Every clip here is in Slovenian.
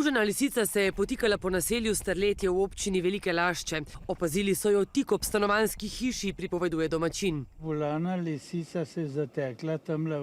Okužena lisica se je potikala po naselju Starletje v občini Velike Lašče. Opazili so jo tik ob stanovanjski hiši, pripoveduje domačin. Volana lisica se je zatekla tamle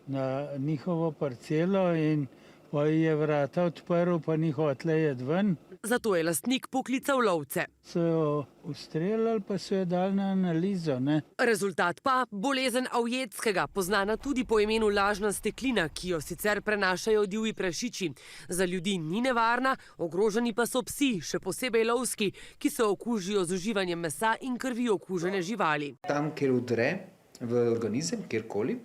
na njihovo parcelo in je vrata odprl, pa ni hotela iti ven. Zato je lastnik poklical lovce. So jo ustreljali, pa so jo dali na analizo. Rezultat pa bolezen avjetskega, poznana tudi po imenu lažna steklina, ki jo sicer prenašajo divji prašiči. Za ljudi ni nevarna, ogroženi pa so psi, še posebej lovski, ki se okužijo z uživanjem mesa in krvi okužene živali. Tam, kjer vdre v organizem, kjerkoli,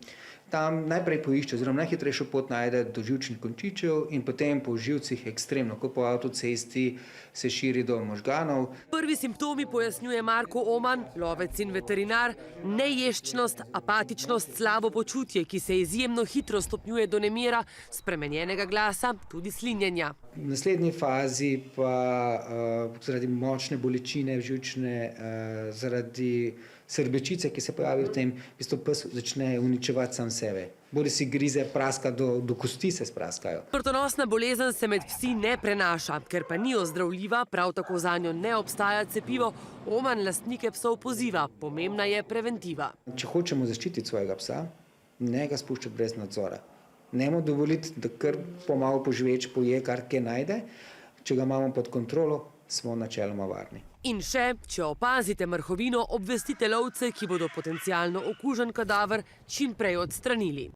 tam najprej poišče, oziroma najhitrejšo pot najde do živčnih končičev in potem po živcih ekstremno, kot po avtocesti, se širi do možganov. Prvi simptomi, pojasnjuje Marko Oman, lovec in veterinar, neješčnost, apatičnost, slabo počutje, ki se izjemno hitro stopnjuje do nemira, spremenjenega glasa, tudi slinjenja. V naslednji fazi pa zaradi močne bolečine živčne, zaradi srbečice, ki se pojavi v tem, v bistvu pes začne uničevati sam sebe. Bodi si grize, praska, do kosti se spraskajo. Smrtonosna bolezen se med psi ne prenaša, ker pa ni ozdravljiva, prav tako zanjo ne obstaja cepivo. Oman lastnike psov poziva, pomembna je preventiva. Če hočemo zaščititi svojega psa, ne ga spuščati brez nadzora. Ne mu dovoliti, da kar pomalo poživeč poje, kar kje najde. Če ga imamo pod kontrolo, smo načeloma varni. In še, če opazite mrhovino, obvestite lovce, ki bodo potencialno okužen kadaver čim prej odstranili.